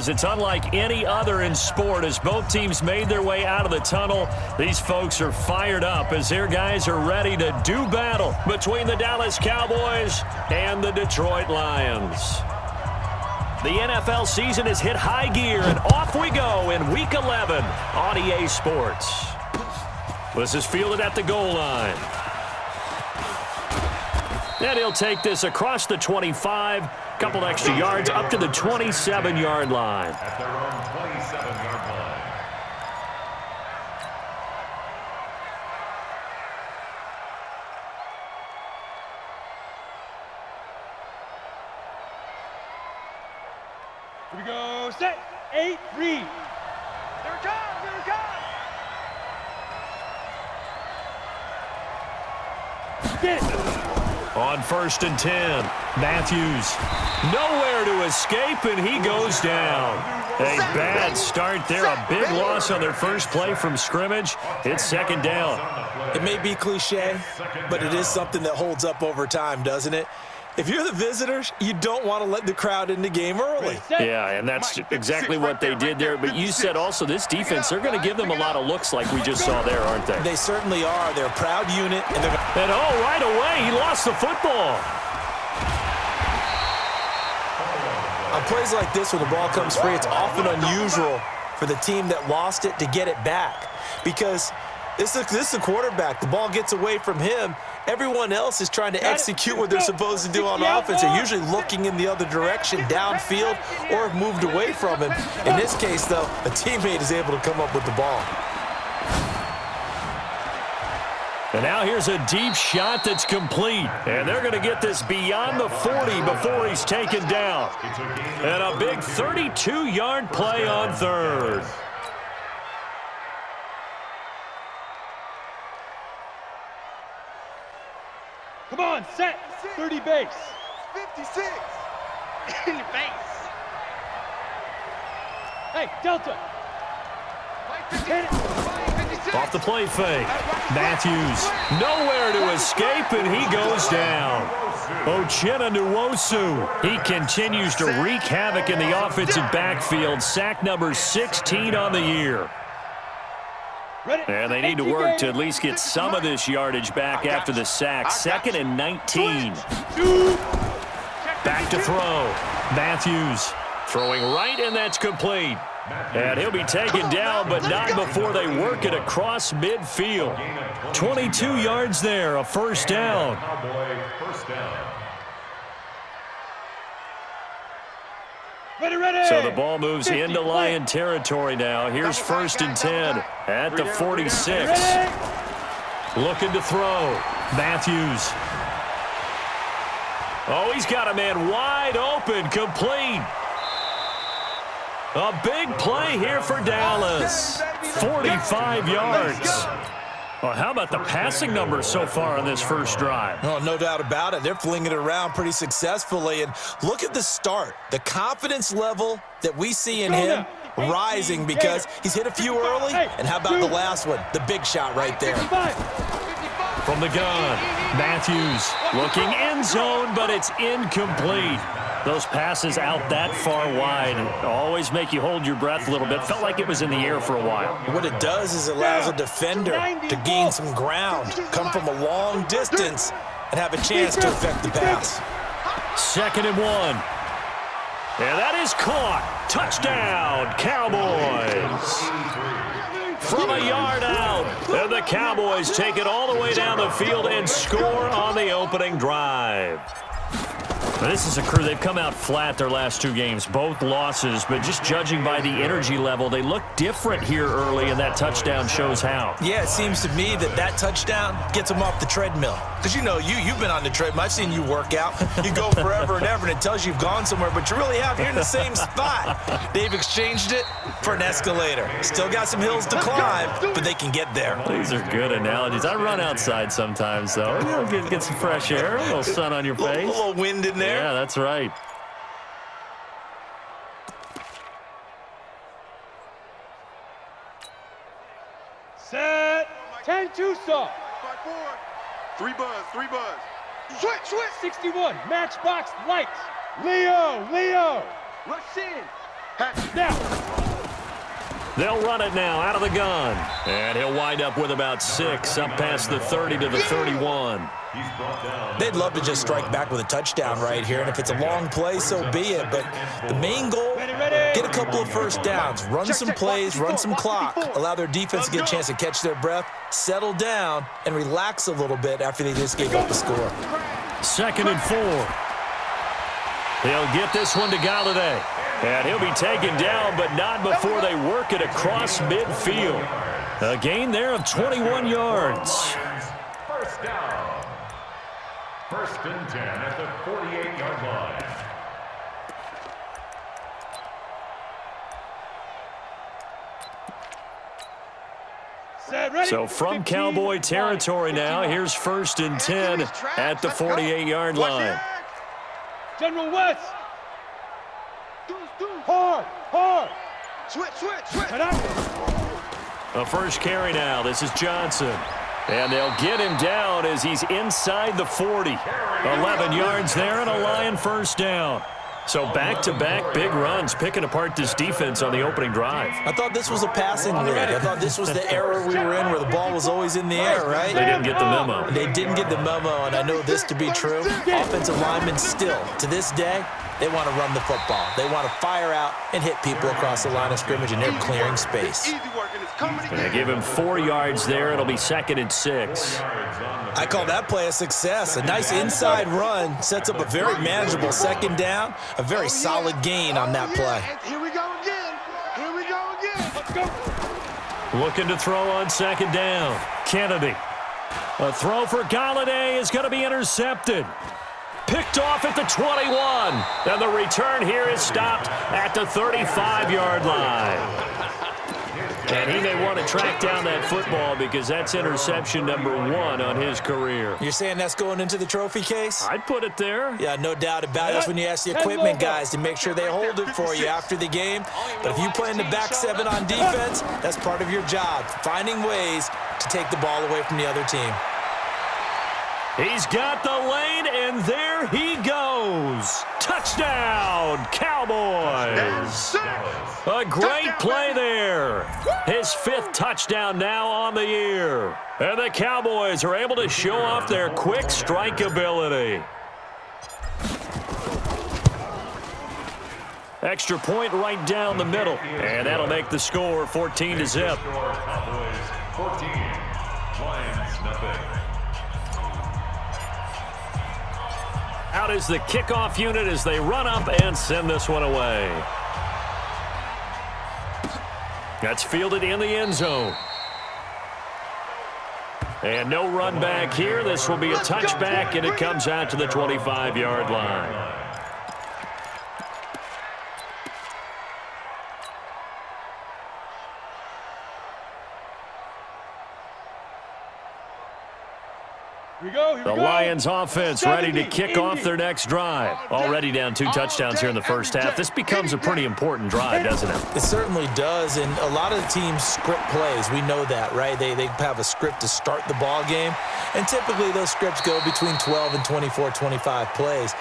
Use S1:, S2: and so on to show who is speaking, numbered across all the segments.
S1: because it's unlike any other in sport. As both teams made their way out of the tunnel, these folks are fired up as their guys are ready to do battle between the Dallas Cowboys and the Detroit Lions. The NFL season has hit high gear, and off we go in Week 11 on EA Sports. This is fielded at the goal line. And he'll take this across the 25, couple extra yards up to the 27-yard line.
S2: At their own 27-yard line.
S3: Here we go, set, 8, read. There it comes, there it comes. Get it.
S1: On 1st and 10, Matthews nowhere to escape, and he goes down. A bad start there, a big loss on their first play from scrimmage. It's 2nd down.
S4: It may be cliche, but it is something that holds up over time, doesn't it? If you're the visitors, you don't want to let the crowd in the game early.
S1: Yeah, and that's exactly what they did there. But you said also this defense, they're going to give them a lot of looks like we just saw there, aren't they?
S4: They certainly are. They're a proud unit.
S1: And oh, right away, he lost the football.
S4: On plays like this, when the ball comes free, it's often unusual for the team that lost it to get it back. Because this is a quarterback. The ball gets away from him. Everyone else is trying to execute what they're supposed to do on offense. They're usually looking in the other direction, downfield, or have moved away from him. In this case, though, a teammate is able to come up with the ball.
S1: And now here's a deep shot that's complete. And they're going to get this beyond the 40 before he's taken down. And a big 32-yard play on 3rd.
S3: Come on, set, 30 base.
S5: 56. In your face.
S3: Hey, Delta.
S1: Off the play fake. Matthews nowhere to escape, and he goes down. Wk11 he continues to wreak havoc in the offensive backfield. Sack number 16 on the year. And they need to work to at least get some of this yardage back after the sack. 2nd and 19. Back to throw. Matthews throwing right, and that's complete. And he'll be taken down, but not before they work it across midfield. 22 yards there, a 1st down. So the ball moves into Lion territory now. Here's 1st and 10 at the 46. Looking to throw. Matthews. Oh, he's got a man wide open, complete. A big play here for Dallas. 45 yards. Well, how about the passing numbers so far on this first drive?
S4: Oh, no doubt about it. They're flinging it around pretty successfully. And look at the start. The confidence level that we see in him rising because he's hit a few early. And how about the last one? The big shot right there.
S1: From the gun, Matthews looking end zone, but it's incomplete. Those passes out that far wide always make you hold your breath a little bit. Felt like it was in the air for a while.
S4: What it does is it allows a defender to gain some ground, come from a long distance, and have a chance to affect the pass.
S1: 2nd and 1. And that is caught. Touchdown, Cowboys. From a yard out, and the Cowboys take it all the way down the field and score on the opening drive. This is a crew, they've come out flat their last 2 games, both losses, but just judging by the energy level, they look different here early, and that touchdown shows how.
S4: Yeah, it seems to me that touchdown gets them off the treadmill. Because, you know, you've been on the treadmill. I've seen you work out. You go forever and ever, and it tells you you've gone somewhere, but you really have. You're in the same spot. They've exchanged it for an escalator. Still got some hills to climb, but they can get there.
S1: These are good analogies. I run outside sometimes, though. You know, get some fresh air, a little sun on your face.
S4: A little wind in there.
S1: Yeah, that's right.
S3: Set. 10-2 saw.
S5: 3 buzz. Switch.
S3: 61. Matchbox lights. Leo.
S5: Rush in.
S3: Now.
S1: They'll run it now out of the gun. And he'll wind up with about 6, up past the 30 to the 31.
S4: They'd love to just strike back with a touchdown right here, and if it's a long play, so be it. But the main goal, get a couple of first downs, run some plays, run some clock, allow their defense to get a chance to catch their breath, settle down, and relax a little bit after they just gave up a score.
S1: 2nd and 4. He'll get this one to Galladay. And he'll be taken down, but not before they work it across midfield. A gain there of 21 yards.
S2: First down. 1st and 10 at the 48-yard line.
S1: So from Cowboy territory now, here's 1st and 10 at the 48-yard line.
S3: General West. Hard.
S5: Switch.
S1: A first carry now. This is Johnson. And they'll get him down as he's inside the 40. 11 yards there and a Lion first down. So back-to-back big runs, picking apart this defense on the opening drive.
S4: I thought this was a passing league. I thought this was the era we were in where the ball was always in the air, right?
S1: They didn't get the memo.
S4: They didn't get the memo, and I know this to be true. Offensive linemen still, to this day, they want to run the football. They want to fire out and hit people across the line of scrimmage, and they're clearing space.
S1: And they give him 4 yards there. It'll be 2nd and 6.
S4: I call that play a success. A nice inside run sets up a very manageable 2nd down, a very solid gain on that play.
S5: Here we go again. Let's go.
S1: Looking to throw on 2nd down. Kennedy. A throw for Galladay is going to be intercepted. Picked off at the 21. And the return here is stopped at the 35-yard line. And he may want to track down that football because that's interception number 1 on his career.
S4: You're saying that's going into the trophy case?
S1: I'd put it there.
S4: Yeah, no doubt about it. That's when you ask the equipment guys to make sure they hold it for you after the game. But if you play in the back 7 on defense, that's part of your job, finding ways to take the ball away from the other team.
S1: He's got the lane, and there he goes. Touchdown, Cowboys. A great play there. His 5th touchdown now on the year. And the Cowboys are able to show off their quick strike ability. Extra point right down the middle. And that'll make the score 14-0.
S2: Cowboys 14, Lions nothing.
S1: Out is the kickoff unit as they run up and send this one away. That's fielded in the end zone. And no run back here. This will be a touchback, and it comes out to the 25-yard line. The Lions offense ready to kick off their next drive. Already down 2 touchdowns here in the first half. This becomes a pretty important drive, doesn't it?
S4: It certainly does, and a lot of the teams script plays. We know that, right? They have a script to start the ball game, and typically those scripts go between 12 and 24, 25 plays.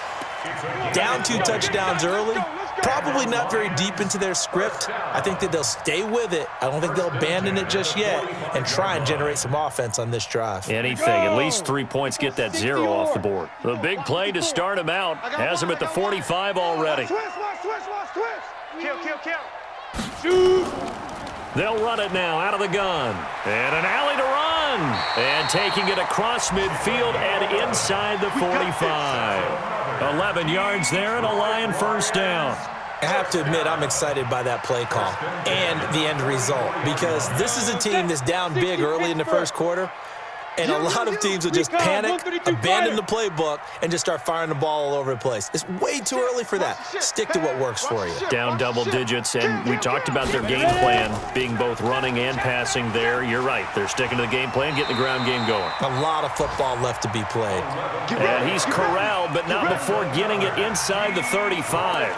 S4: Down 2 touchdowns early, probably not very deep into their script. I think that they'll stay with it. I don't think they'll abandon it just yet and try and generate some offense on this drive.
S1: Anything, at least 3 points, get that 0 off the board. The big play to start him out has him at the 45 already.
S5: Kill.
S3: Shoot.
S1: They'll run it now out of the gun. And an alley to run. And taking it across midfield and inside the 45. 11 yards there and a Lion first down.
S4: I have to admit, I'm excited by that play call and the end result because this is a team that's down big early in the first quarter, and a lot of teams will just panic, abandon the playbook, and just start firing the ball all over the place. It's way too early for that. Stick to what works for you.
S1: Down double digits, and we talked about their game plan being both running and passing there. You're right. They're sticking to the game plan, getting the ground game going.
S4: A lot of football left to be played.
S1: And he's corralled, but not before getting it inside the 35.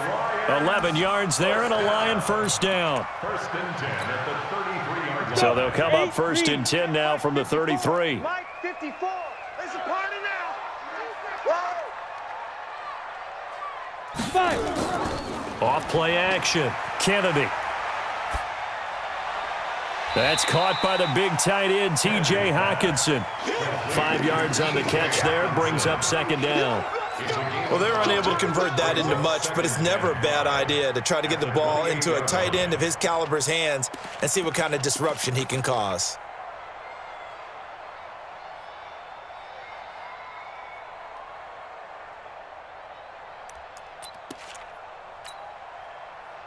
S1: 11 yards there and a Lion first down.
S2: 1st and 10 at the 33-yard line.
S1: So they'll come up 1st and 10 now from the 33.
S3: Mike 54.
S5: It's a party now.
S1: Off play action. Kennedy. That's caught by the big tight end, T.J. Hockenson. 5 yards on the catch there, brings up second down.
S4: Well, they're unable to convert that into much, but it's never a bad idea to try to get the ball into a tight end of his caliber's hands and see what kind of disruption he can cause.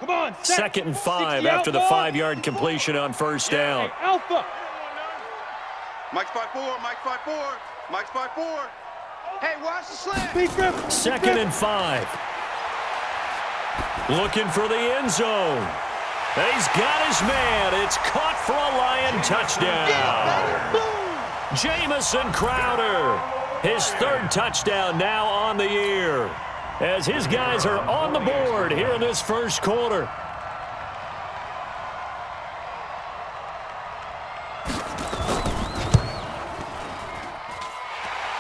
S3: Come on,
S1: Second and 5 after the 5-yard completion on first down.
S3: Alpha.
S5: Mike's 5-4, Mike's 5-4, Mike's 5-4. Hey, watch the slant.
S3: Speed grip.
S1: Second and 5. Looking for the end zone. He's got his man. It's caught for a Lion touchdown. Jamison Crowder, his 3rd touchdown now on the year, as his guys are on the board here in this first quarter.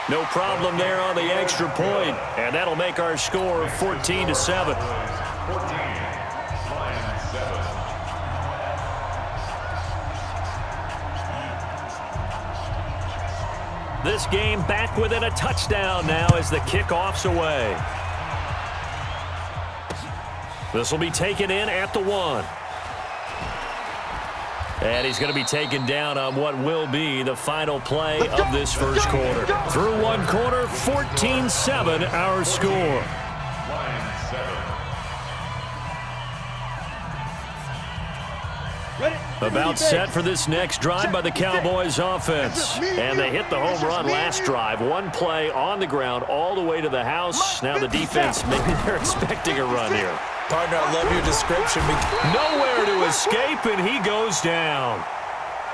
S1: No problem there on the extra point, and that'll make our score 14-7. This game back within a touchdown now as the kickoff's away. This will be taken in at the 1. And he's going to be taken down on what will be the final play of this first quarter. Through 1 quarter, 14-7 our score. About set for this next drive by the Cowboys offense. And they hit the home run last drive. 1 play on the ground all the way to the house. Now the defense, maybe they're expecting a run here.
S4: Partner, I love your description.
S1: Nowhere to escape, and he goes down.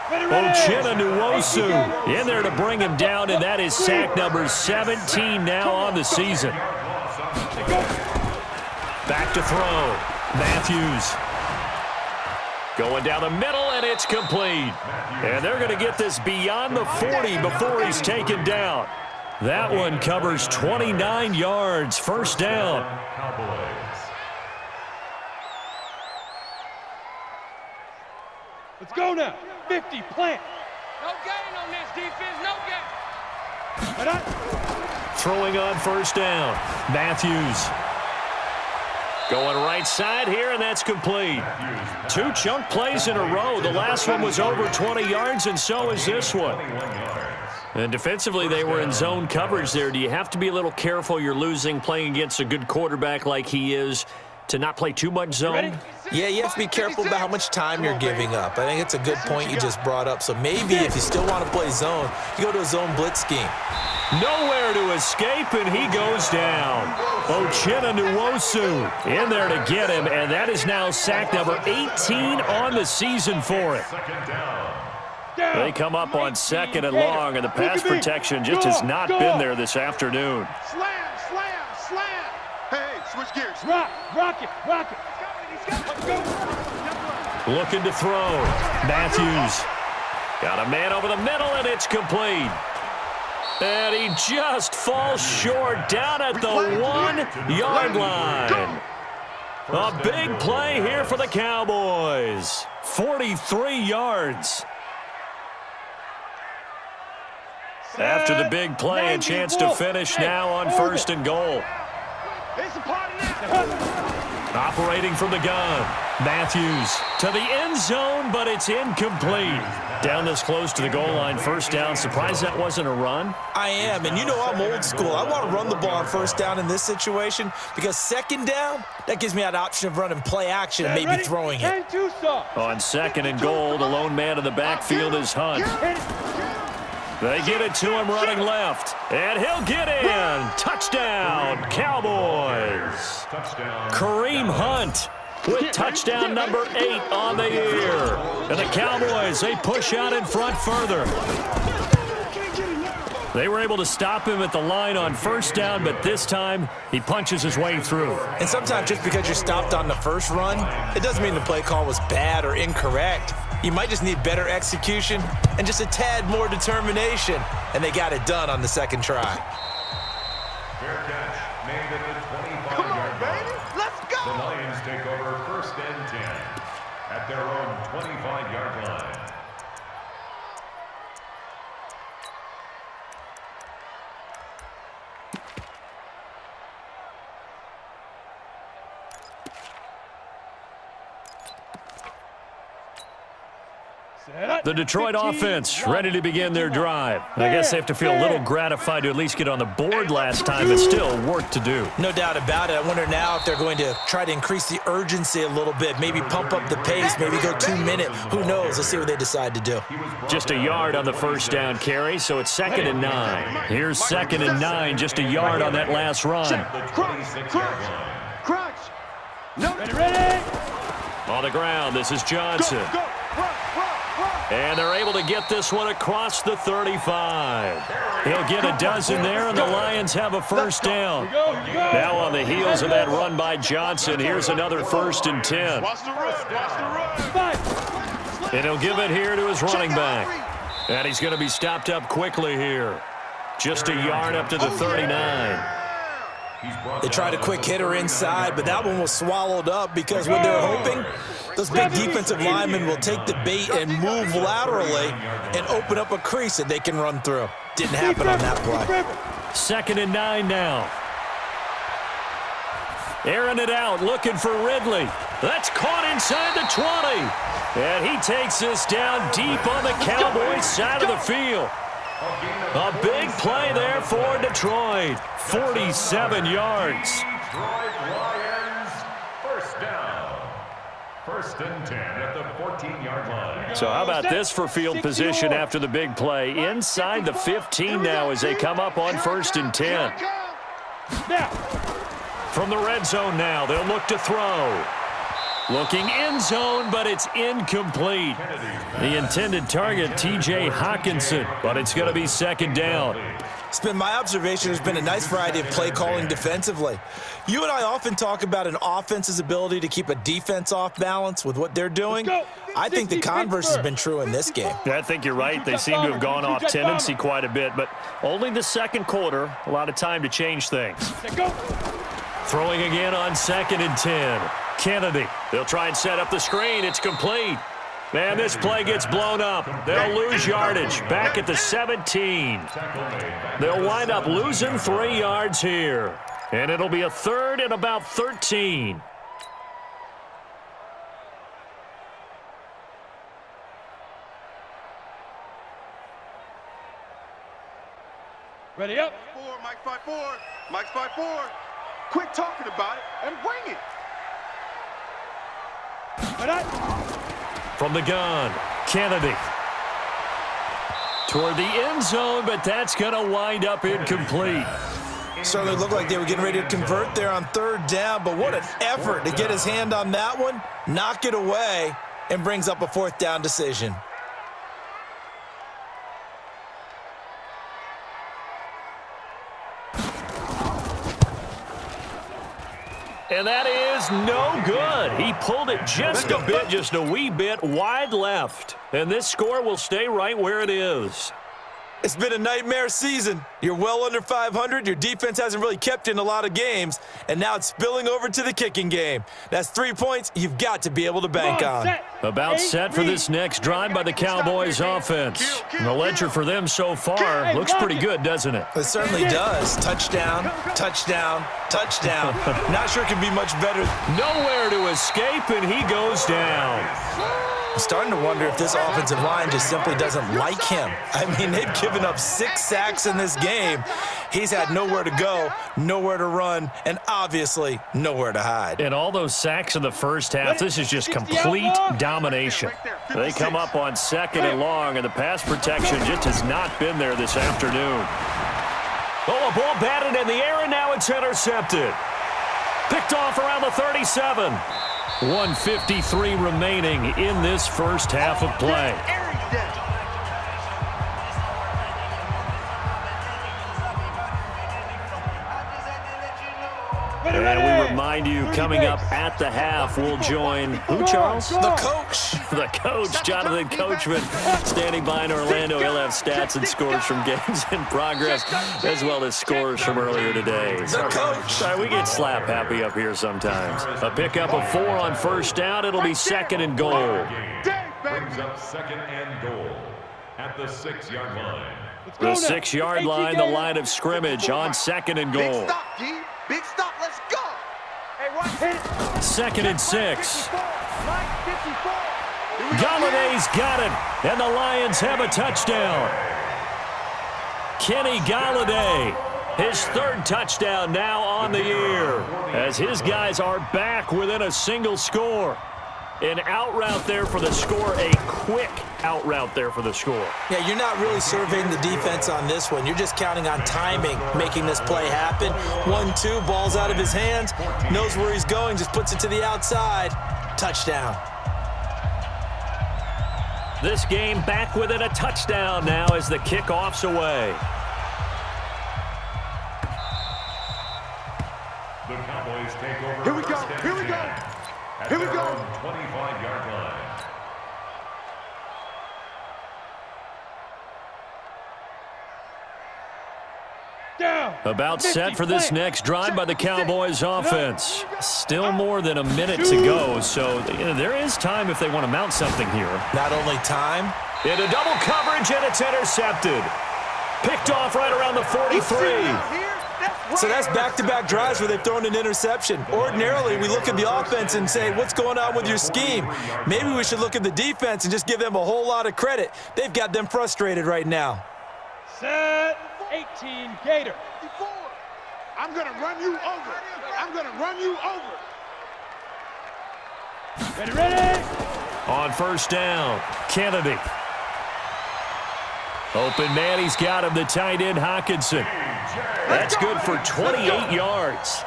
S1: Wk11 in there to bring him down, and that is sack number 17 now on the season. Back to throw. Matthews. Going down the middle, and it's complete. And they're going to get this beyond the 40 before he's taken down. That one covers 29 yards. First down.
S3: Let's go now. 50, plant.
S6: No gain on this defense, no gain.
S1: Throwing on first down. Matthews. Going right side here, and that's complete. 2 chunk plays in a row. The last one was over 20 yards, and so is this one. And defensively, they were in zone coverage there. Do you have to be a little careful? You're losing, playing against a good quarterback like he is, to not play too much zone?
S4: Yeah, you have to be careful about how much time you're giving up. I think it's a good point you just brought up. So maybe if you still want to play zone, you go to a zone blitz scheme.
S1: Nowhere to escape, and he goes down. Wk11 in there to get him, and that is now sack number 18 on the season for it. They come up on 2nd and long, and the pass protection just has not been there this afternoon.
S5: Slam, slam, slam. Hey, switch gears.
S3: Rock it.
S1: Looking to throw. Matthews. Got a man over the middle, and it's complete. And he just falls short down at the 1-yard line. A big play here for the Cowboys. 43 yards. After the big play, a chance to finish now on 1st and goal. Operating from the gun. Matthews to the end zone, but it's incomplete. Down this close to the goal line, first down. Surprised that wasn't a run?
S4: I am, and you know I'm old school. I want to run the ball on first down in this situation because 2nd down, that gives me that option of running play action and maybe throwing it.
S1: On 2nd and goal, the lone man in the backfield is Hunt. They get it to him running left, and he'll get in. Touchdown, Cowboys. Kareem Hunt with touchdown number 8 on the year. And the Cowboys, they push out in front further. They were able to stop him at the line on first down, but this time he punches his way through.
S4: And sometimes just because you're stopped on the first run, it doesn't mean the play call was bad or incorrect. You might just need better execution and just a tad more determination, and they got it done on the second try.
S2: Fair catch made at the 25-yard line.
S5: Come on, baby. Let's go.
S2: The Lions take over 1st and 10. at their own 25-yard line.
S1: The Detroit offense ready to begin their drive. I guess they have to feel a little gratified to at least get on the board last time, but still work to do.
S4: No doubt about it. I wonder now if they're going to try to increase the urgency a little bit, maybe pump up the pace, maybe go 2 minutes. Who knows? Let's see what they decide to do.
S1: Just a yard on the first down carry, so it's 2nd and 9. Here's 2nd and 9, just a yard on that last run.
S3: Crunch. No. Ready.
S1: On the ground, this is Johnson.
S3: Go.
S1: And they're able to get this one across the 35. He'll get a dozen there, and the Lions have a first down. Now on the heels of that run by Johnson, here's another 1st and 10.
S5: Watch the run.
S1: And he'll give it here to his running back. And he's going to be stopped up quickly here. Just a yard up to the 39.
S4: They tried a quick hitter inside, but that one was swallowed up because what they were hoping, those big defensive linemen will take the bait and move laterally and open up a crease that they can run through. Didn't happen on that play.
S1: 2nd and 9 now. Airing it out, looking for Ridley. That's caught inside the 20. And he takes this down deep on the Cowboys side of the field. A big play there for Detroit. 47 yards.
S2: Detroit Lions, first down. 1st and 10 at the 14-yard line.
S1: So how about this for field position after the big play? Inside the 15 now as they come up on 1st and 10. From the red zone now, they'll look to throw. Looking end zone, but it's incomplete. The intended target, T.J. Hawkinson, but it's going to be 2nd down.
S4: It's been my observation there's been a nice variety of play calling defensively. You and I often talk about an offense's ability to keep a defense off balance with what they're doing. I think the converse has been true in this game.
S1: I think you're right. They seem to have gone off tendency quite a bit, but only the 2nd quarter, a lot of time to change things. Throwing again on 2nd and 10. Kennedy, they'll try and set up the screen. It's complete. And this play gets blown up. They'll lose yardage back at the 17. They'll wind up losing 3 yards here. And it'll be a 3rd and about 13.
S3: Ready up.
S5: Mike 5-4. Mike 5-4. Quit talking about it and bring it.
S1: From the gun, Kennedy. Toward the end zone, but that's going to wind up incomplete.
S4: Certainly looked like they were getting ready to convert there on 3rd down, but what an effort to get his hand on that one, knock it away, and brings up a 4th down decision.
S1: And that is no good. He pulled it just a bit, just a wee bit wide left. And this score will stay right where it is.
S4: It's been a nightmare season. You're well under 500. Your defense hasn't really kept in a lot of games. And now it's spilling over to the kicking game. That's 3 points you've got to be able to bank on.
S1: About set for this next drive by the Cowboys offense. And the ledger for them so far looks pretty good, doesn't it?
S4: It certainly does. Touchdown, touchdown, touchdown. Not sure it could be much better.
S1: Nowhere to escape, and he goes down.
S4: I'm starting to wonder if this offensive line just simply doesn't like him. I mean, they've given up 6 sacks in this game. He's had nowhere to go, nowhere to run, and obviously nowhere to hide.
S1: And all those sacks in the first half, this is just complete domination. They come up on 2nd and long, and the pass protection just has not been there this afternoon. Oh, a ball batted in the air, and now it's intercepted. Picked off around the 37. 1:53 remaining in this first half of play. And we remind remind you, coming up at the half, we'll join who, Charles?
S4: The coach.
S1: The coach, Jonathan Coachman, standing by in Orlando. He'll have stats and scores from games in progress, as well as scores from earlier today.
S4: The coach.
S1: Sorry, we get slap happy up here sometimes. A pickup of 4 on first down. It'll be 2nd and goal.
S2: Brings up 2nd and goal at the 6-yard line.
S1: The 6-yard line, the line of scrimmage on 2nd and goal.
S5: Big stop, D. Big stop. Let's go.
S3: Hey, watch it.
S1: 2nd and 6.
S3: Mike, 54.
S1: Galladay's got it, and the Lions have a touchdown. Kenny Galladay, his 3rd touchdown now on the year, as his guys are back within a single score. An out route there for the score, a quick out route there for the score.
S4: Yeah, you're not really surveying the defense on this one. You're just counting on timing, making this play happen. 1-2, ball's out of his hands, knows where he's going, just puts it to the outside. Touchdown.
S1: This game back within a touchdown now as the kickoff's away.
S2: The Cowboys take over.
S5: Here we go. Here we go. Here we go.
S2: 25-yard line.
S3: Down.
S1: About set for this next drive by the Cowboys offense. Still more than a minute to go, so there is time if they want to mount something here.
S4: Not only time.
S1: Into double coverage, and it's intercepted. Picked off right around the 43.
S4: So that's back-to-back drives where they've thrown an interception. Ordinarily, we look at the offense and say, what's going on with your scheme? Maybe we should look at the defense and just give them a whole lot of credit. They've got them frustrated right now.
S3: Set. 18, Gator.
S5: I'm going to run you over. I'm going to run you over.
S3: Ready, ready.
S1: On first down, Kennedy. Open man, he's got him, the tight end, Hawkinson. That's good for 28 yards.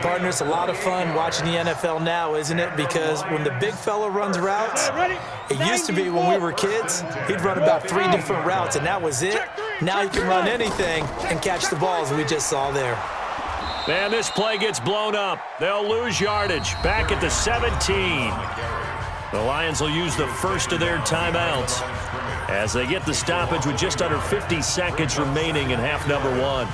S4: Partner, it's a lot of fun watching the NFL now, isn't it? Because when the big fella runs routes, it used to be when we were kids, he'd run about 3 different routes, and that was it. Now he can run anything and catch the balls we just saw there.
S1: And this play gets blown up. They'll lose yardage. Back at the 17. The Lions will use the first of their timeouts as they get the stoppage with just under 50 seconds remaining in half number 1.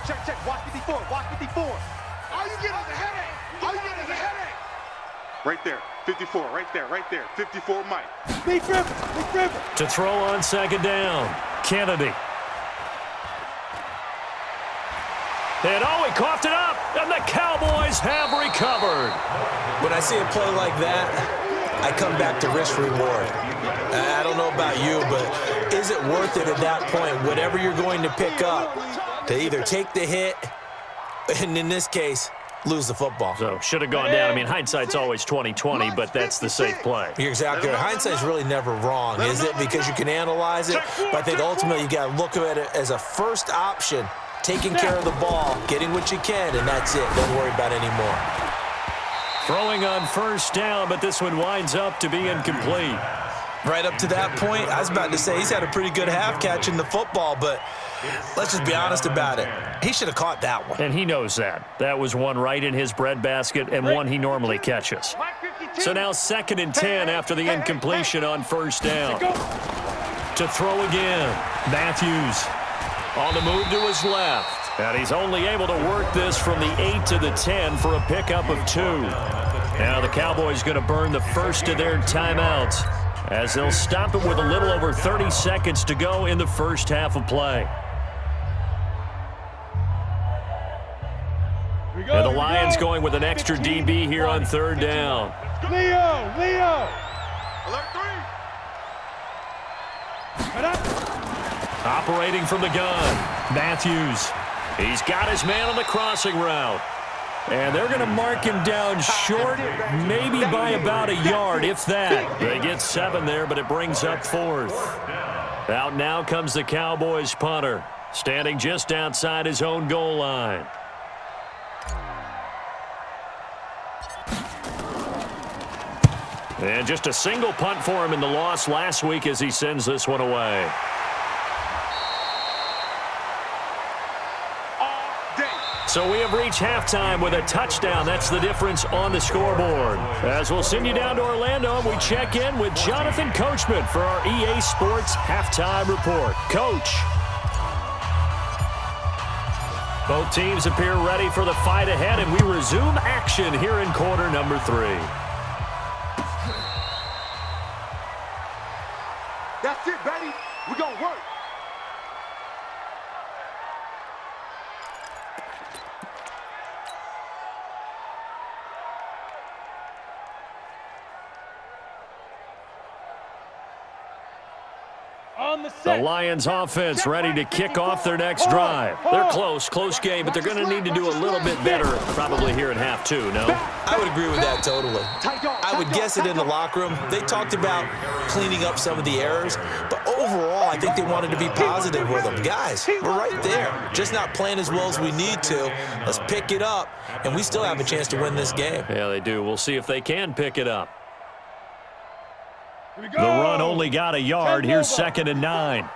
S5: Check, check. Watch 54. Watch 54. All you get is a headache. All you get is a headache. Right there. 54. Right there. Right there. 54, Mike.
S3: Big river. Big river.
S1: To throw on second down, Kennedy. And he coughed it up, and the Cowboys have recovered.
S4: When I see a play like that, I come back to risk reward. I don't know about you, but is it worth it at that point, whatever you're going to pick up, to either take the hit, and in this case, lose the football?
S1: So should have gone down. I mean, hindsight's always 20/20, but that's the safe play.
S4: You're exactly right. Hindsight's really never wrong, is it? Because you can analyze it, but I think ultimately you got to look at it as a first option, taking care of the ball, getting what you can, and that's it. Don't worry about it anymore.
S1: Throwing on first down, but this one winds up to be incomplete.
S4: Right up to that point, I was about to say he's had a pretty good half catching the football, but let's just be honest about it. He should have caught that one.
S1: And he knows that. That was one right in his breadbasket and one he normally catches. So now 2nd and 10 after the incompletion on first down. To throw again, Matthews on the move to his left. And he's only able to work this from the 8 to the 10 for a pickup of 2. Now the Cowboys going to burn the first of their timeouts as they'll stop it with a little over 30 seconds to go in the first half of play. And the Lions going with an extra DB here on third down.
S3: Leo!
S5: Alert 3.
S1: Operating from the gun, Matthews. He's got his man on the crossing route. And they're going to mark him down short, maybe by about a yard, if that. They get 7 there, but it brings up 4th. Out now comes the Cowboys punter, standing just outside his own goal line. And just a single punt for him in the loss last week as he sends this one away. So we have reached halftime with a touchdown. That's the difference on the scoreboard. As we'll send you down to Orlando, we check in with Jonathan Coachman for our EA Sports Halftime Report. Coach. Both teams appear ready for the fight ahead, and we resume action here in quarter number 3.
S5: That's it, baby. We're going to work.
S1: The Lions offense ready to kick off their next drive. They're close game, but they're going to need to do a little bit better probably here in half 2, no?
S4: I would agree with that totally. I would guess it in the locker room. They talked about cleaning up some of the errors, but overall, I think they wanted to be positive with them. Guys, we're right there, just not playing as well as we need to. Let's pick it up, and we still have a chance to win this game.
S1: Yeah, they do. We'll see if they can pick it up. The run only got a yard. Here's 2nd and 9.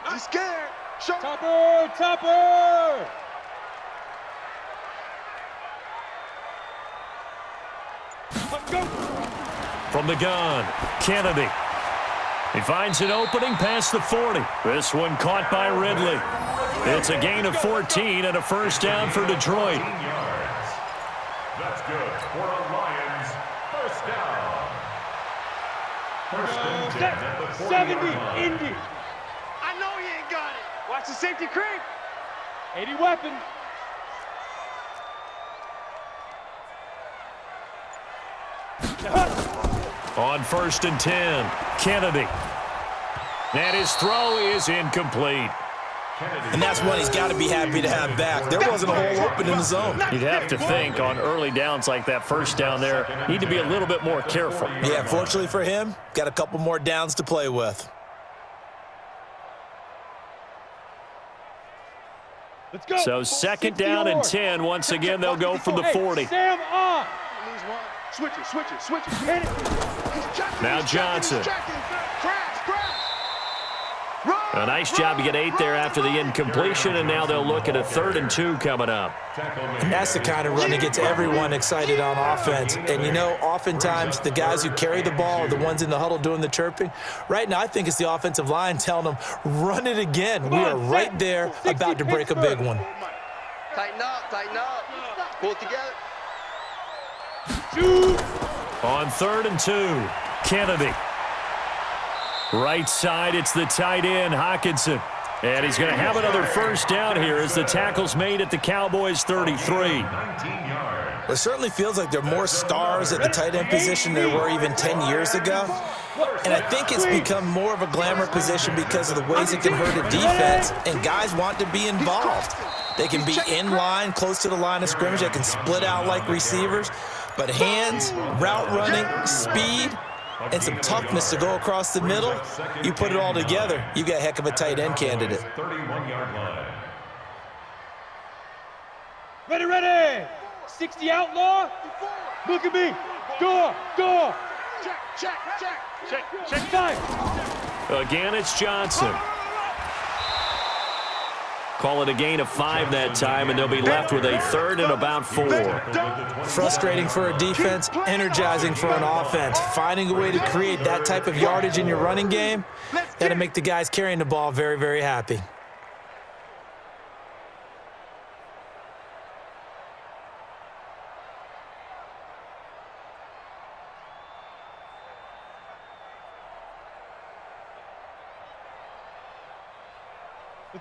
S5: I'm scared.
S3: Topper!
S1: From the gun, Kennedy. He finds an opening past the 40. This one caught by Ridley. It's a gain of 14 and a first down for Detroit.
S2: That's good for a Lions first down. First and 10 at the
S3: 70,
S2: 40-yard line.
S3: Indy.
S5: I know he ain't got it. Watch the safety creep.
S3: 80 weapon.
S1: On 1st and 10, Kennedy. And his throw is incomplete.
S4: And that's one he's got to be happy to have back. There wasn't a hole open in the zone.
S1: You'd have to think on early downs like that first down there, need to be a little bit more careful.
S4: Yeah, fortunately for him, got a couple more downs to play with.
S3: Let's go.
S1: So 2nd down and 10. Once again, they'll go from the 40.
S3: Sam on.
S5: Switch it.
S3: Hit it.
S1: Now Johnson. A nice job to get 8 there after the incompletion, and now they'll look at a 3rd and 2 coming up.
S4: And that's the kind of run that gets everyone excited on offense. And, you know, oftentimes the guys who carry the ball are the ones in the huddle doing the chirping. Right now, I think it's the offensive line telling them, run it again. We are right there about to break a big one.
S6: Tighten up. Pull it together.
S1: On 3rd and 2, Kennedy. Right side, it's the tight end, Hockenson. And he's going to have another first down here as the tackle's made at the Cowboys' 33.
S4: It certainly feels like there are more stars at the tight end position than there were even 10 years ago. And I think it's become more of a glamour position because of the ways it can hurt a defense, and guys want to be involved. They can be in line, close to the line of scrimmage. They can split out like receivers. But hands, route running, speed, and some toughness to go across the middle, you put it all together, you got a heck of a tight end candidate.
S2: 31-yard line.
S3: Ready. 60 outlaw. Look at me. Go. Check. 5.
S1: Again, it's Johnson. Call it a gain of 5 that time, and they'll be left with a 3rd and about 4.
S4: Frustrating for a defense, energizing for an offense. Finding a way to create that type of yardage in your running game, that'll make the guys carrying the ball very, very happy.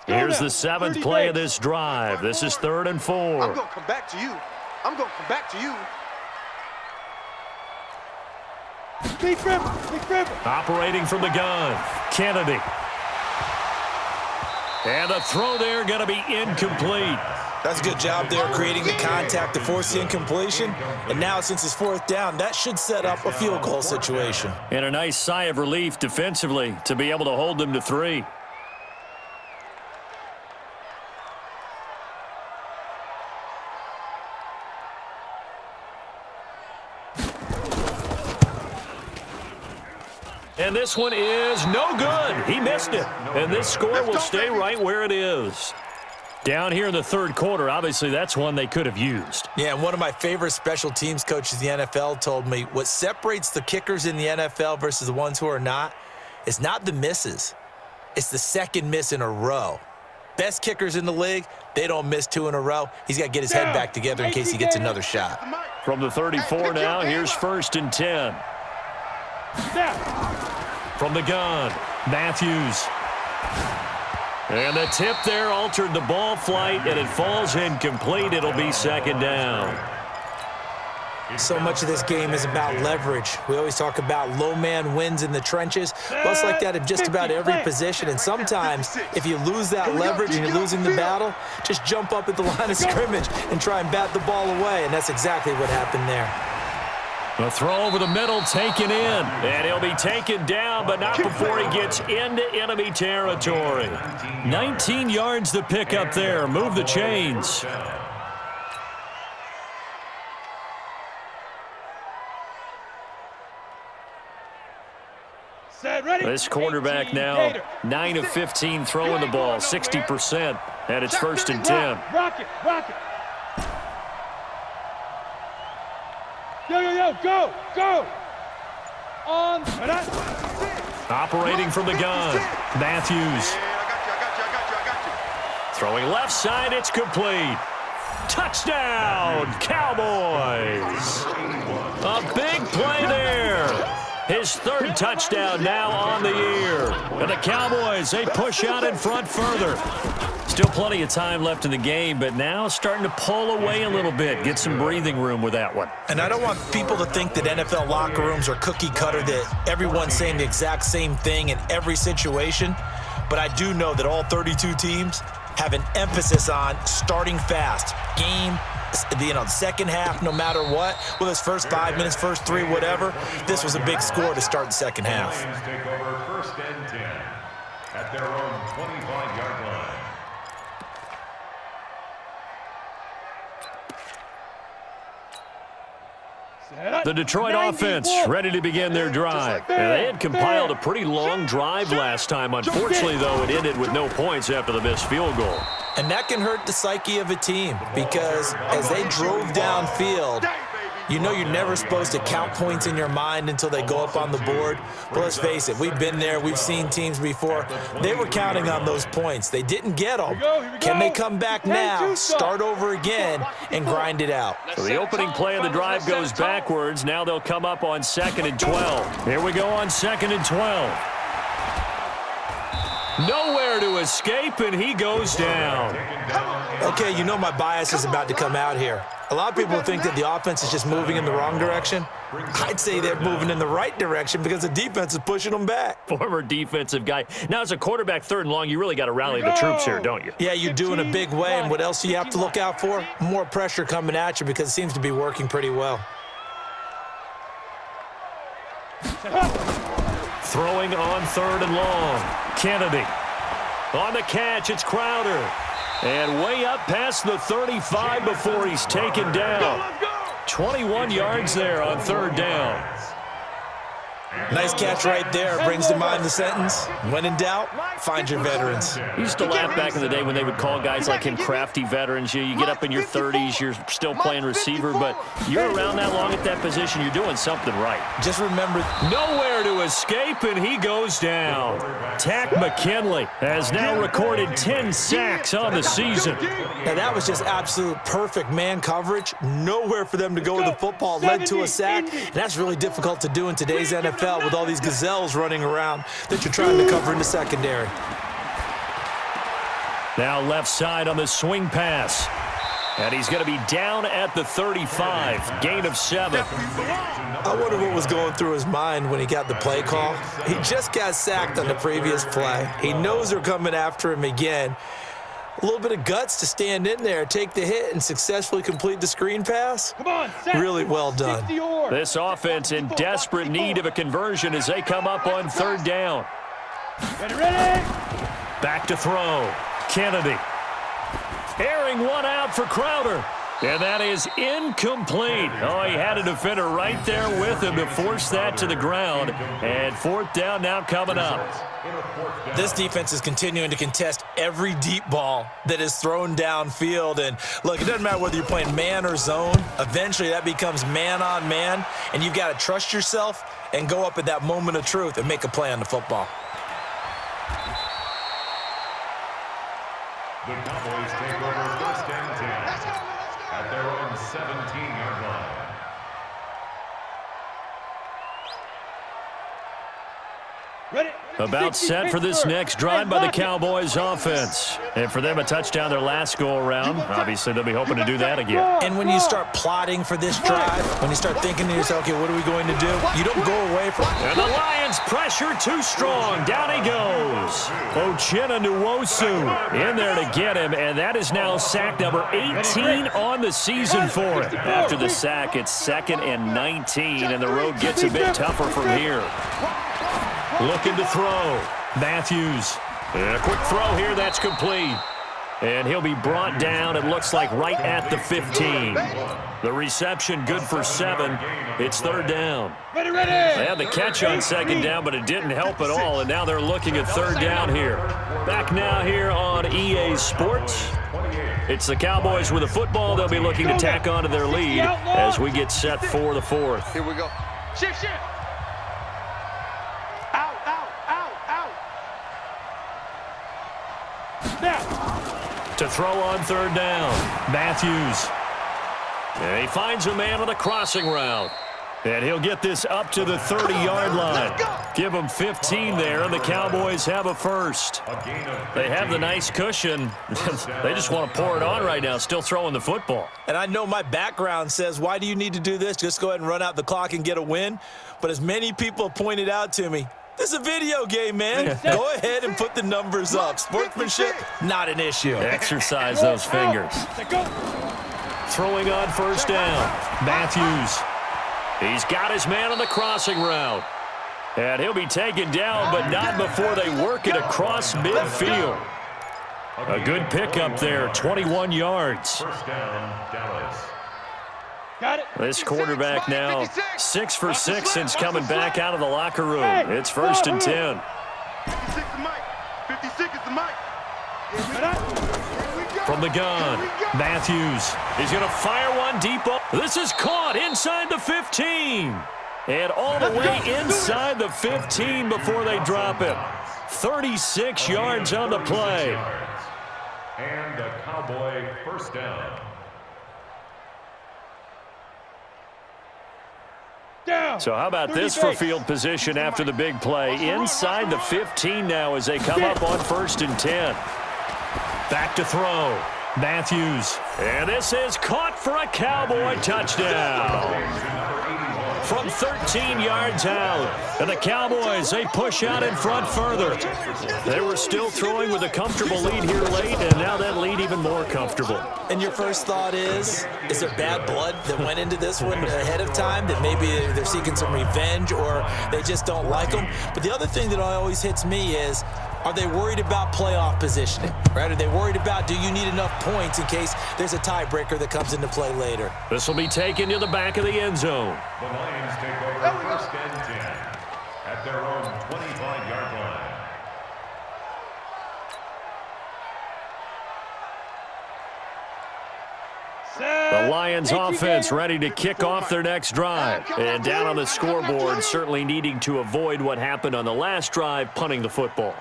S1: Here's the 7th play of this drive. This is 3rd and 4.
S5: I'm going to come back to you.
S3: Big grip.
S1: Operating from the gun, Kennedy. And the throw there going to be incomplete.
S4: That's a good job there creating the contact to force the incompletion. And now since it's 4th down, that should set up a field goal situation.
S1: And a nice sigh of relief defensively to be able to hold them to 3. And this one is no good. He missed it. And this score will stay right where it is. Down here in the third quarter, obviously that's one they could have used.
S4: Yeah, and one of my favorite special teams coaches in the NFL told me what separates the kickers in the NFL versus the ones who are not is not the misses. It's the second miss in a row. Best kickers in the league, they don't miss 2 in a row. He's got to get his head back together in case he gets another shot.
S1: From the 34 now, here's 1st and 10. From the gun, Matthews. And the tip there altered the ball flight, and it falls incomplete. It'll be 2nd down.
S4: So much of this game is about leverage. We always talk about low man wins in the trenches. Well, it's like that in just about every position. And sometimes, if you lose that leverage and you're losing the battle, just jump up at the line of scrimmage and try and bat the ball away. And that's exactly what happened there.
S1: The throw over the middle taken in. And he'll be taken down, but not before he gets into enemy territory. 19 yards to pick up there. Move the chains. This quarterback now 9 of 15 throwing the ball, 60%, and it's 1st and 10.
S3: Rock it. Go. On.
S1: Operating from the gun, Matthews. Throwing left side, it's complete. Touchdown, Cowboys. A big play there. His 3rd touchdown now on the year. And the Cowboys, they push out in front further. Still plenty of time left in the game, but now starting to pull away a little bit. Get some breathing room with that one.
S4: And I don't want people to think that NFL locker rooms are cookie cutter, that everyone's saying the exact same thing in every situation. But I do know that all 32 teams have an emphasis on starting fast. Game, the second half, no matter what, whether it's first 5 minutes, first 3, whatever, this was a big score to start the second half.
S2: Take over 1st and 10 at their own 25-yard line.
S1: The Detroit offense ready to begin their drive. And they had compiled a pretty long drive last time. Unfortunately, though, it ended with no points after the missed field goal.
S4: And that can hurt the psyche of a team because as they drove downfield, you know you're never supposed to count points in your mind until they go up on the board. But let's face it, we've been there. We've seen teams before. They were counting on those points. They didn't get them. Can they come back now, start over again, and grind it out?
S1: So the opening play of the drive goes backwards. Now they'll come up on 2nd and 12. Here we go on 2nd and 12. Nowhere to escape, and he goes down.
S4: Okay, you know my bias is about to come out here. A lot of people think that the offense is just moving in the wrong direction. I'd say they're moving in the right direction because the defense is pushing them back.
S1: Former defensive guy. Now, as a quarterback 3rd and long, you really got to rally the troops here, don't you?
S4: Yeah, you do in a big way, and what else do you have to look out for? More pressure coming at you because it seems to be working pretty well.
S1: Throwing on 3rd and long. Kennedy. On the catch, it's Crowder. And way up past the 35 before he's taken down. 21 yards there on 3rd down.
S4: Nice catch right there. Brings to mind the sentence, when in doubt, find your veterans.
S1: You used to laugh back in the day when they would call guys like him crafty veterans. You get up in your 30s, you're still playing receiver, but you're around that long at that position, you're doing something right.
S4: Just remember,
S1: nowhere to escape, and he goes down. Tack McKinley has now recorded 10 sacks on the season.
S4: Now that was just absolute perfect man coverage. Nowhere for them to go with the football, led to a sack. And that's really difficult to do in today's NFL with all these gazelles running around that you're trying to cover in the secondary.
S1: Now left side on the swing pass. And he's going to be down at the 35, gain of 7.
S4: I wonder what was going through his mind when he got the play call. He just got sacked on the previous play. He knows they're coming after him again. A little bit of guts to stand in there, take the hit, and successfully complete the screen pass.
S3: Come on,
S4: really well done.
S1: This offense in desperate need of a conversion as they come up on 3rd down.
S3: Ready?
S1: Back to throw. Kennedy. Airing one out for Crowder. And that is incomplete. Oh, he had a defender right there with him to force that to the ground. And fourth down now coming up.
S4: This defense is continuing to contest every deep ball that is thrown downfield. And look, it doesn't matter whether you're playing man or zone. Eventually that becomes man on man. And you've got to trust yourself and go up at that moment of truth and make a play on the football.
S2: The Cowboys take over first and 10 at their own 17-yard line.
S3: Ready?
S1: About set for this next drive by the Cowboys offense. And for them, a touchdown their last go-around. Obviously, they'll be hoping to do that again.
S4: And when you start plotting for this drive, when you start thinking to yourself, okay, what are we going to do? You don't go away from it.
S1: And the Lions pressure too strong. Down he goes. Uchenna in there to get him, and that is now sack number 18 on the season for it. After the sack, it's 2nd and 19, and the road gets a bit tougher from here. Looking to throw. Matthews. And a quick throw here, that's complete. And he'll be brought down, it looks like, right at the 15. The reception good for 7. It's 3rd down.
S3: Ready, ready.
S1: They had the catch on 2nd down, but it didn't help at all, and now they're looking at 3rd down here. Back now here on EA Sports. It's the Cowboys with the football. They'll be looking to tack onto their lead as we get set for the 4th.
S6: Here we go.
S3: Shift, shift. Out, out, out, out. Now.
S1: To throw on 3rd down. Matthews. And he finds a man on the crossing route. And he'll get this up to the 30-yard line. Give him 15 there, and the Cowboys have a first. They have the nice cushion. They just want to pour it on right now, still throwing the football.
S4: And I know my background says, why do you need to do this? Just go ahead and run out the clock and get a win. But as many people pointed out to me, this is a video game, man. Go ahead and put the numbers up. Sportsmanship, not an issue.
S1: Exercise those fingers. Throwing on 1st down. Matthews. He's got his man on the crossing route. And he'll be taken down, but not before they work it across midfield. A good pickup there, 21 yards.
S2: 1st down, Dallas.
S3: Got it.
S1: This quarterback now 6 for 6 since coming back out of the locker room. It's 1st and 10.
S5: 56 is Mike. 56 is the Mike.
S1: From the gun, Matthews. He's going to fire one deep. This is caught inside the 15. And all the way inside the 15 before they drop it. 36 yards on the play.
S2: And the Cowboy 1st down.
S3: Down.
S1: So how about this for field position after the big play? Inside the 15 now as they come up on 1st and 10. Back to throw. Matthews. And this is caught for a Cowboy touchdown. From 13 yards out. And the Cowboys, they push out in front further. They were still throwing with a comfortable lead here late, and now that lead even more comfortable.
S4: And your first thought is there bad blood that went into this one ahead of time, that maybe they're seeking some revenge or they just don't like them? But the other thing that always hits me is, are they worried about playoff positioning, right? Are they worried about, do you need enough points in case there's a tiebreaker that comes into play later?
S1: This will be taken to the back of the end zone.
S2: The Lions take over 1st and 10 at their own 25-yard line.
S1: The Lions offense ready to kick off their next drive. And down on the scoreboard, certainly needing to avoid what happened on the last drive, punting the football.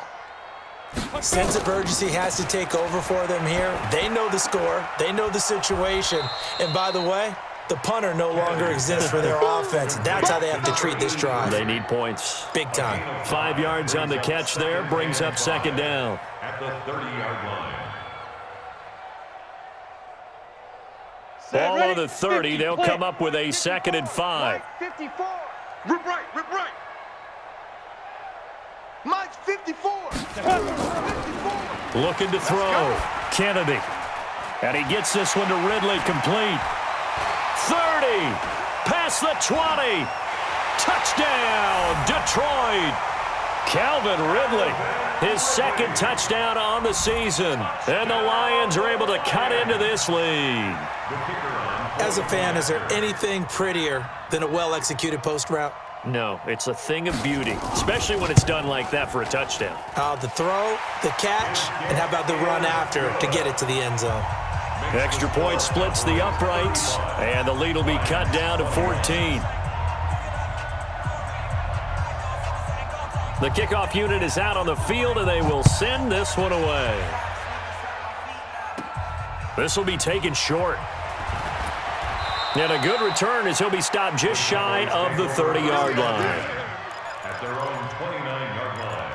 S4: Sense of urgency has to take over for them here. They know the score. They know the situation. And by the way, the punter no longer exists for their offense. That's how they have to treat this drive.
S1: They need points.
S4: Big time.
S1: 5 yards on the catch there, brings up 2nd down.
S2: At the 30-yard line.
S1: Ball on the 30, they'll come up with a 2nd and 5.
S5: 54. Rip right, rip right. Mike's 54. 54.
S1: Looking to throw. Kennedy. And he gets this one to Ridley, complete. 30. Past the 20. Touchdown, Detroit. Calvin Ridley, his second touchdown on the season. And the Lions are able to cut into this lead.
S4: As a fan, is there anything prettier than a well-executed post route?
S1: No, it's a thing of beauty, especially when it's done like that for a touchdown.
S4: The throw, the catch, and how about the run after to get it to the end zone?
S1: Extra point splits the uprights, and the lead will be cut down to 14. The kickoff unit is out on the field, and they will send this one away. This will be taken short. And a good return as he'll be stopped just shy of the 30-yard line.
S2: At their own 29-yard line.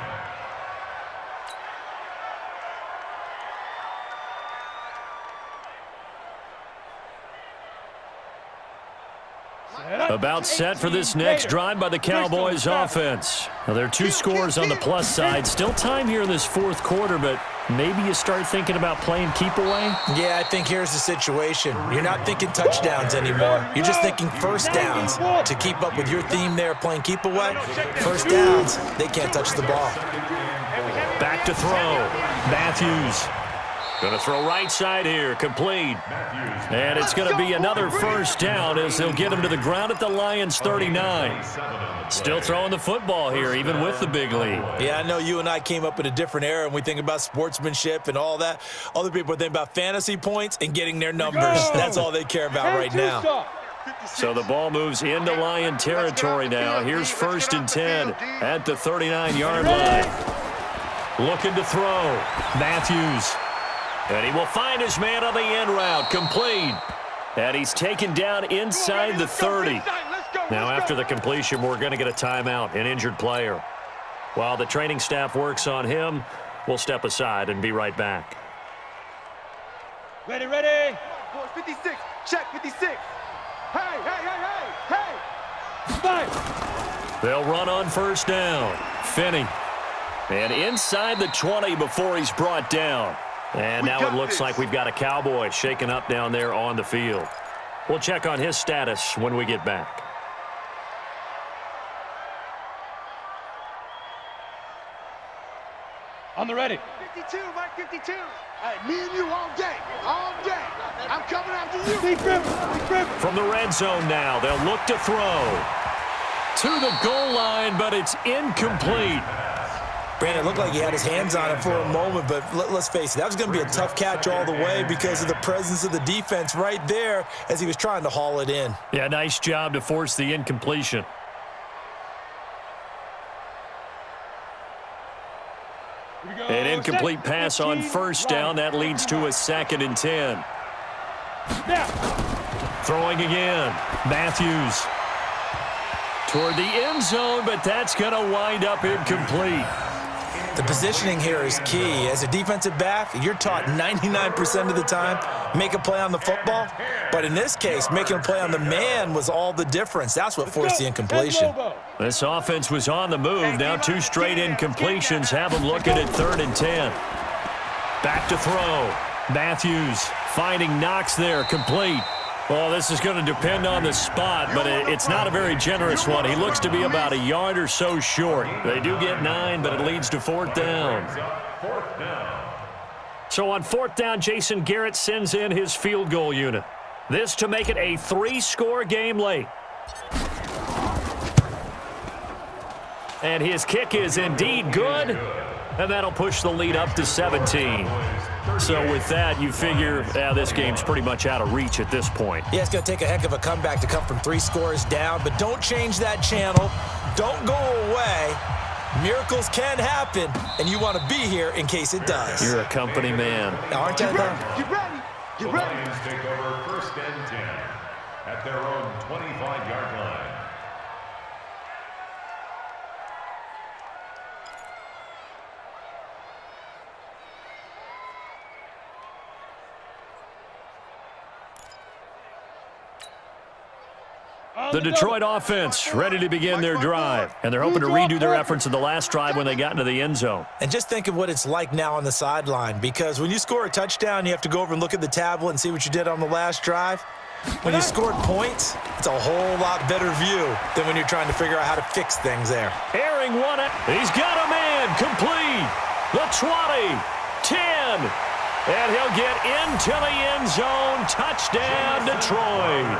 S1: About set for this next drive by the Cowboys offense. Now, there are two scores on the plus side. Still time here in this fourth quarter, but maybe you start thinking about playing keep away?
S4: Yeah, I think here's the situation. You're not thinking touchdowns anymore. You're just thinking first downs. To keep up with your theme there, playing keep away, first downs, they can't touch the ball.
S1: Back to throw. Matthews. Going to throw right side here, complete. And it's going to be another first down as they'll get him to the ground at the Lions' 39. Still throwing the football here, even with the big lead.
S4: Yeah, I know you and I came up in a different era, and we think about sportsmanship and all that. Other people think about fantasy points and getting their numbers. That's all they care about right now.
S1: So the ball moves into Lion territory now. Here's 1st and 10 at the 39-yard line. Looking to throw. Matthews. And he will find his man on the end route, complete. And he's taken down inside the 30. Now, after the completion, we're going to get a timeout, an injured player. While the training staff works on him, we'll step aside and be right back.
S3: Ready, ready.
S5: 56, check 56. Hey, hey, hey, hey, hey.
S3: Five.
S1: They'll run on first down. Finney. And inside the 20 before he's brought down. And now it looks like we've got a Cowboy shaken up down there on the field. We'll check on his status when we get back.
S3: On the ready.
S5: 52, Mike 52. Hey, me and you all day, all day. I'm coming after you.
S3: Big grip, big grip.
S1: From the red zone now, they'll look to throw. To the goal line, but it's incomplete.
S4: Brandon, it looked like he had his hands on it for a moment, but let's face it, that was going to be a tough catch all the way because of the presence of the defense right there as he was trying to haul it in.
S1: Yeah, nice job to force the incompletion. An incomplete pass on first down. That leads to a 2nd and 10. Throwing again. Matthews. Toward the end zone, but that's going to wind up incomplete.
S4: The positioning here is key. As a defensive back, you're taught 99% of the time, make a play on the football. But in this case, making a play on the man was all the difference. That's what forced the incompletion.
S1: This offense was on the move. Now 2 straight incompletions have them looking at 3rd and 10. Back to throw. Matthews finding Knox there, complete. Well, this is going to depend on the spot, but it's not a very generous one. He looks to be about a yard or so short. They do get 9, but it leads to 4th down. So on 4th down, Jason Garrett sends in his field goal unit. This to make it a 3-score game late. And his kick is indeed good, and that'll push the lead up to 17. So with that, you figure this game's pretty much out of reach at this point.
S4: Yeah, it's going to take a heck of a comeback to come from 3 scores down, but don't change that channel. Don't go away. Miracles can happen, and you want to be here in case it does.
S1: You're a company man.
S4: Aren't you?
S5: Get ready. Get ready.
S2: The Lions take over 1st and 10 at their own 25-yard line.
S1: The Detroit offense ready to begin their drive, and they're hoping to redo their efforts in the last drive when they got into the end zone.
S4: And just think of what it's like now on the sideline, because when you score a touchdown, you have to go over and look at the tablet and see what you did on the last drive. When you scored points, it's a whole lot better view than when you're trying to figure out how to fix things there.
S1: Airing throwing one. He's got a man complete. The 20, 10, and he'll get into the end zone. Touchdown, Detroit.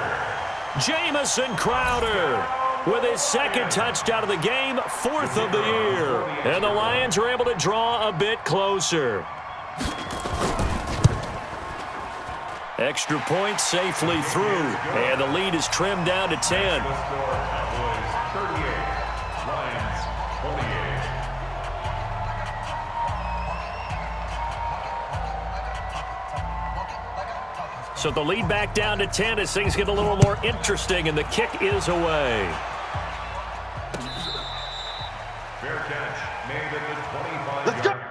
S1: Jamison Crowder with his second touchdown of the game, fourth of the year. And the Lions are able to draw a bit closer. Extra point safely through, and the lead is trimmed down to 10. So the lead back down to 10 as things get a little more interesting, and the kick is away.
S2: Fair catch made at the 25-yard.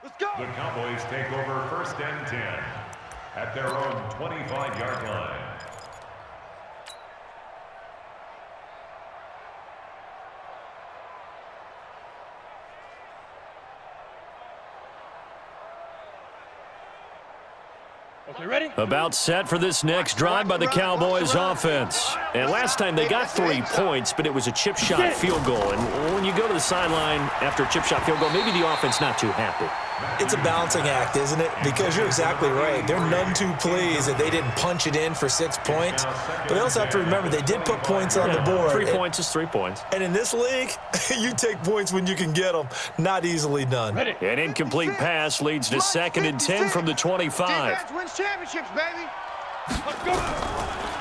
S5: Let's go.
S2: The Cowboys take over first and 10 at their own 25-yard line.
S3: Okay, ready?
S1: About set for this next drive by the Cowboys offense. And last time they got 3 points, but it was a chip shot field goal. And when you go to the sideline after a chip shot field goal, maybe the offense not too happy.
S4: It's a balancing act, isn't it? Because you're exactly right. They're none too pleased that they didn't punch it in for 6 points. But they also have to remember they did put points on the board.
S1: 3 points is 3 points.
S4: And in this league, you take points when you can get them. Not easily done.
S3: Ready?
S1: An incomplete pass leads to 2nd and 10 from the 25.
S5: Defense wins championships, baby.
S3: Let's go.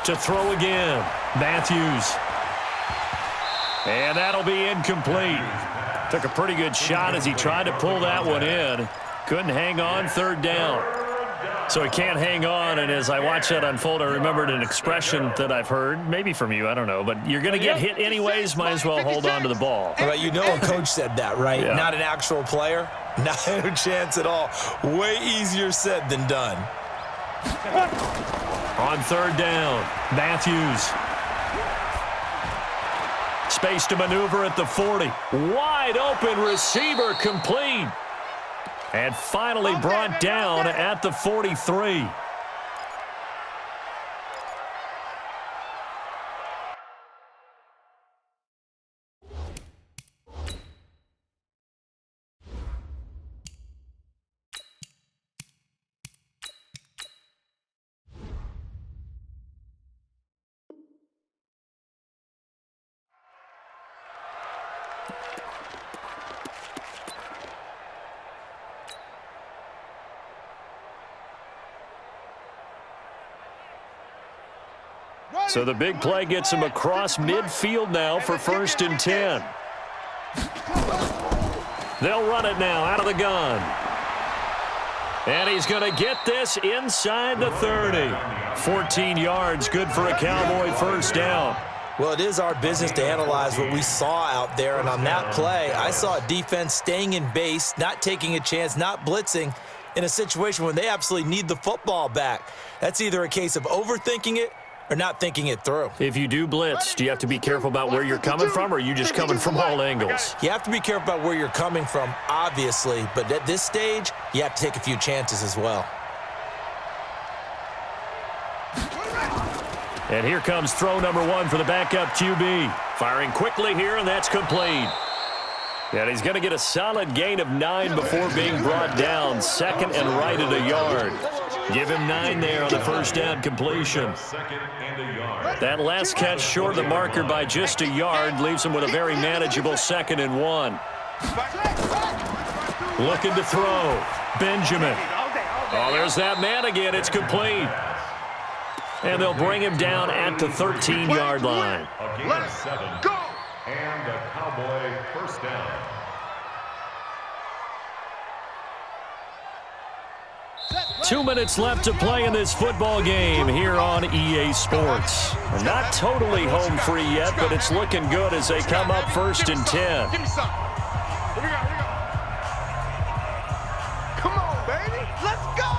S1: To throw again, Matthews. And that'll be incomplete. Took a pretty good shot as he tried to pull that one in. Couldn't hang on, 3rd down. So he can't hang on, and as I watched that unfold, I remembered an expression that I've heard, maybe from you, I don't know, but you're going to get hit anyways, might as well hold on to the ball.
S4: But you know a coach said that, right?
S1: Yeah.
S4: Not an actual player. Not a chance at all. Way easier said than done.
S1: On 3rd down, Matthews. Space to maneuver at the 40. Wide open receiver complete. And finally brought down at the 43. So the big play gets him across midfield now for 1st and 10. They'll run it now out of the gun. And he's going to get this inside the 30. 14 yards, good for a Cowboy 1st down.
S4: Well, it is our business to analyze what we saw out there, and on that play, I saw a defense staying in base, not taking a chance, not blitzing in a situation when they absolutely need the football back. That's either a case of overthinking it or not thinking it through.
S1: If you do blitz, do you have to be careful about where you're coming from, or are you just coming from all angles?
S4: You have to be careful about where you're coming from, obviously, but at this stage, you have to take a few chances as well.
S1: And here comes throw number 1 for the backup QB. Firing quickly here, and that's complete. And he's going to get a solid gain of 9 before being brought down. 2nd and right at a yard. Give him 9 there on the 1st down completion. That last catch short of the marker by just a yard leaves him with a very manageable 2nd and 1. Looking to throw. Benjamin. Oh, there's that man again. It's complete. And they'll bring him down at the 13-yard line.
S2: Let's go. And a Cowboy 1st down.
S1: Two minutes left to play in this football game here on EA Sports. Not totally home free yet, but it's looking good as they come up 1st and 10.
S5: Give me some. Here we go. Come on, baby. Let's go.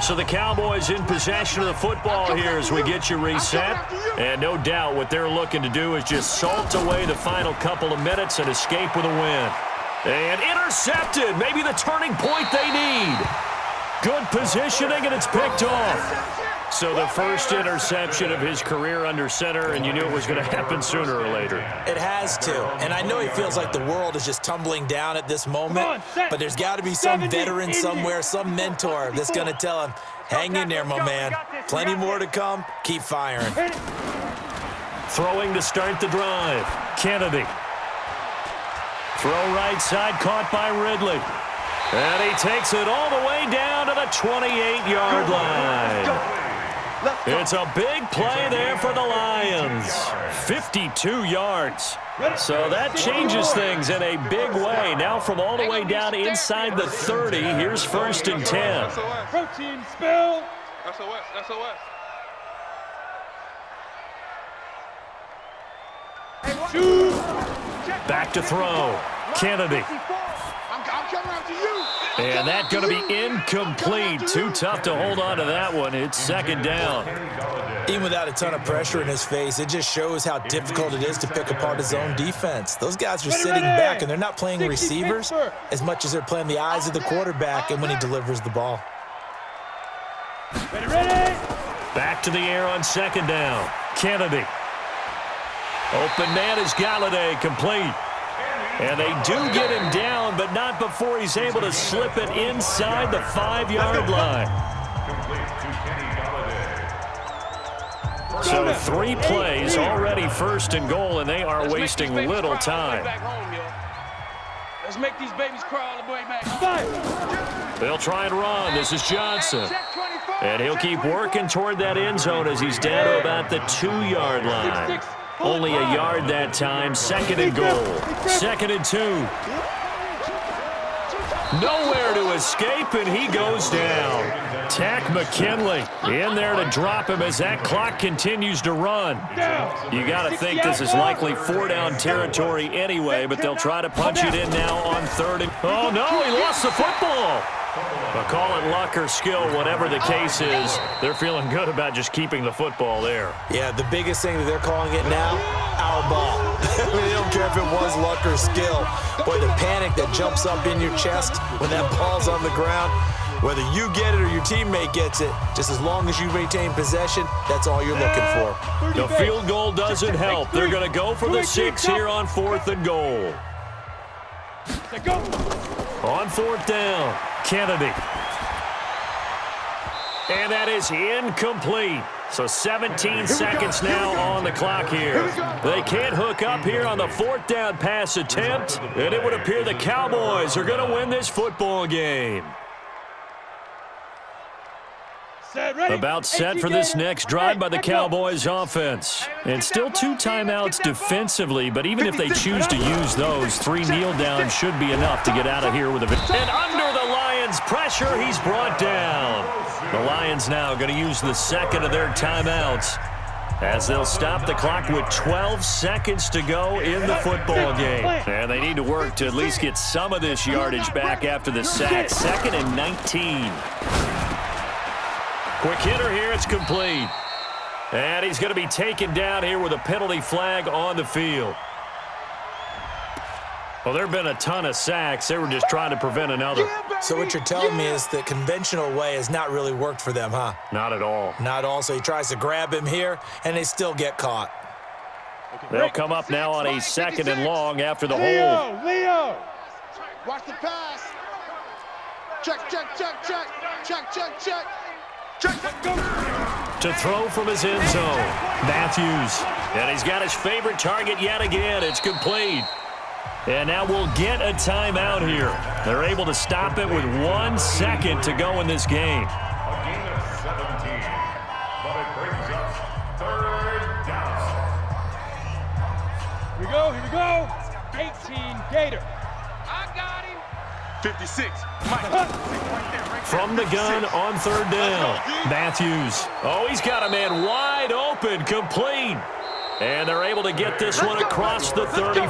S1: So the Cowboys in possession of the football here as we get you reset. And no doubt what they're looking to do is just salt away the final couple of minutes and escape with a win. And intercepted. Maybe the turning point they need. Good positioning, and it's picked off. So the first interception of his career under center, and you knew it was going to happen sooner or later.
S4: It has to. And I know he feels like the world is just tumbling down at this moment, but there's got to be some veteran somewhere, some mentor that's going to tell him, hang in there, my man. Plenty more to come. Keep firing.
S1: Throwing to start the drive. Kennedy. Throw right side, caught by Ridley. And he takes it all the way down to the 28-yard line. It's a big play there for the Lions. 52 yards. So that changes things in a big way. Now from all the way down inside the 30, here's 1st and 10.
S3: Protein spill.
S5: SOS.
S1: Back to throw. Kennedy.
S5: I'm coming after you.
S1: And that's going to be incomplete. Too tough to hold on to that one. It's 2nd down.
S4: Even without a ton of pressure in his face, it just shows how difficult it is to pick apart his own defense. Those guys are sitting back, and they're not playing receivers as much as they're playing the eyes of the quarterback and when he delivers the ball.
S3: Ready.
S1: Back to the air on 2nd down. Kennedy. Open man is Galladay, complete. And they do get him down, but not before he's able to slip it inside the 5-yard line. So 3 plays, already 1st and goal, and they are wasting little time.
S3: Let's make these babies crawl all the way back.
S1: They'll try and run. This is Johnson. And he'll keep working toward that end zone as he's down to about the 2-yard line. Only a yard that time. 2nd and goal. 2nd and 2. Nowhere to escape, and he goes down. Tack McKinley in there to drop him as that clock continues to run. You got to think this is likely 4-down territory anyway, but they'll try to punch it in now on 3rd and... Oh, no, he lost the football. But call it luck or skill, whatever the case is, they're feeling good about just keeping the football there.
S4: Yeah, the biggest thing that they're calling it now, our ball. I mean, they don't care if it was luck or skill. Boy, the panic that jumps up in your chest when that ball's on the ground, whether you get it or your teammate gets it, just as long as you maintain possession, that's all you're looking for.
S1: The field goal doesn't help. They're going to go for the 6 here on 4th and goal. On 4th down, Kennedy. And that is incomplete. So 17 seconds now on the clock here. They can't hook up here on the 4th down pass attempt, and it would appear the Cowboys are going to win this football game. About set for this next drive by the Cowboys offense. And still 2 timeouts defensively, but even if they choose to use those, 3 kneel downs should be enough to get out of here with a victory. And under the Lions' pressure, he's brought down. The Lions now going to use the 2nd of their timeouts as they'll stop the clock with 12 seconds to go in the football game. And they need to work to at least get some of this yardage back after the sack. 2nd and 19. Quick hitter here, it's complete. And he's going to be taken down here with a penalty flag on the field. Well, there have been a ton of sacks. They were just trying to prevent another.
S4: So what you're telling me is the conventional way has not really worked for them, huh?
S1: Not at all.
S4: Not all. So he tries to grab him here, and they still get caught.
S1: They'll come up now on a 2nd and long after the hold.
S3: Leo!
S5: Watch the pass. Check.
S1: To throw from his end zone, Matthews. And he's got his favorite target yet again. It's complete. And now we'll get a timeout here. They're able to stop it with 1 second to go in this game.
S2: A gain of 17, but it brings up 3rd down.
S3: Here we go. 18 Gator. I got him.
S5: 56.
S1: From the gun on 3rd down, Matthews. Oh, he's got a man wide open, complete. And they're able to get this one across the 35.